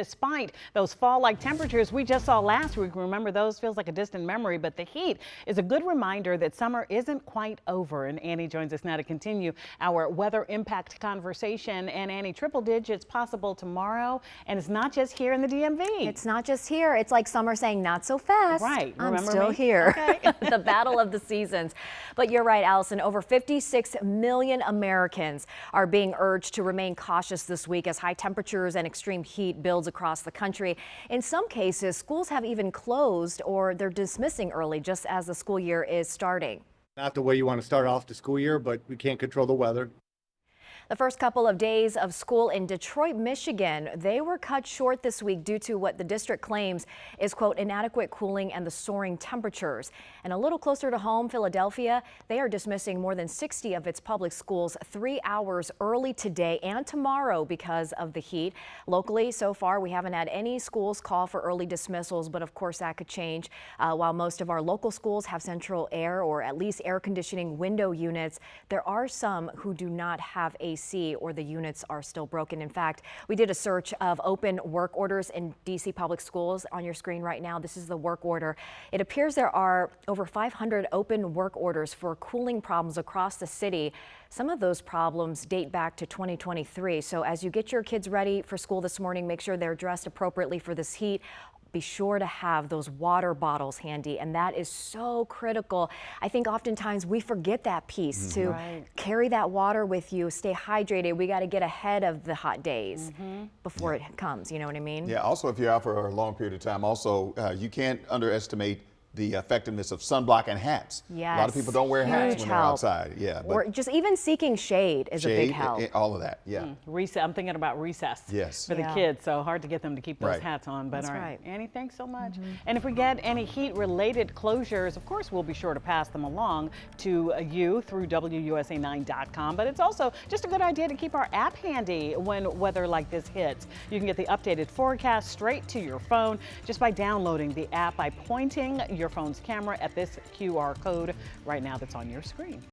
Despite those fall-like temperatures we just saw last week, remember those feels like a distant memory, but the heat is a good reminder that summer isn't quite over. And Annie joins us now to continue our weather impact conversation. And Annie, triple digits possible tomorrow, and it's not just here in the DMV. It's not just here. It's like summer saying not so fast. Right. I'm Remember still me? here. Okay. The battle of the seasons. But you're right, Allison. Over 56 million Americans are being urged to remain cautious this week as high temperatures and extreme heat builds across the country. In some cases, schools have even closed or they're dismissing early just as the school year is starting. Not the way you want to start off the school year, but we can't control the weather. The first couple of days of school in Detroit, Michigan, they were cut short this week due to what the district claims is, quote, inadequate cooling and the soaring temperatures. And a little closer to home, Philadelphia, they are dismissing more than 60 of its public schools 3 hours early today and tomorrow because of the heat. Locally, so far, we haven't had any schools call for early dismissals, but of course that could change. While most of our local schools have central air or at least air conditioning window units, there are some who do not have AC or the units are still broken. In fact, we did a search of open work orders in DC public schools on your screen right now. This is the work order. It appears there are over 500 open work orders for cooling problems across the city. Some of those problems date back to 2023. So as you get your kids ready for school this morning, make sure they're dressed appropriately for this heat. Be sure to have those water bottles handy, and that is so critical. I think oftentimes we forget that piece to carry that water with you, stay hydrated. We got to get ahead of the hot days before it comes, you know what I mean? Yeah, also if you're out for a long period of time, also you can't underestimate the effectiveness of sunblock and hats. Yes. A lot of people don't wear hats when they're help. outside. Yeah, Or just even seeking shade is a big help. All of that, yeah. I'm thinking about recess Yes. for the kids, so hard to get them to keep those hats on. But That's all right. Annie, thanks so much. And if we get any heat-related closures, of course, we'll be sure to pass them along to you through WUSA9.com. But it's also just a good idea to keep our app handy when weather like this hits. You can get the updated forecast straight to your phone just by downloading the app by pointing your phone's camera at this QR code right now that's on your screen.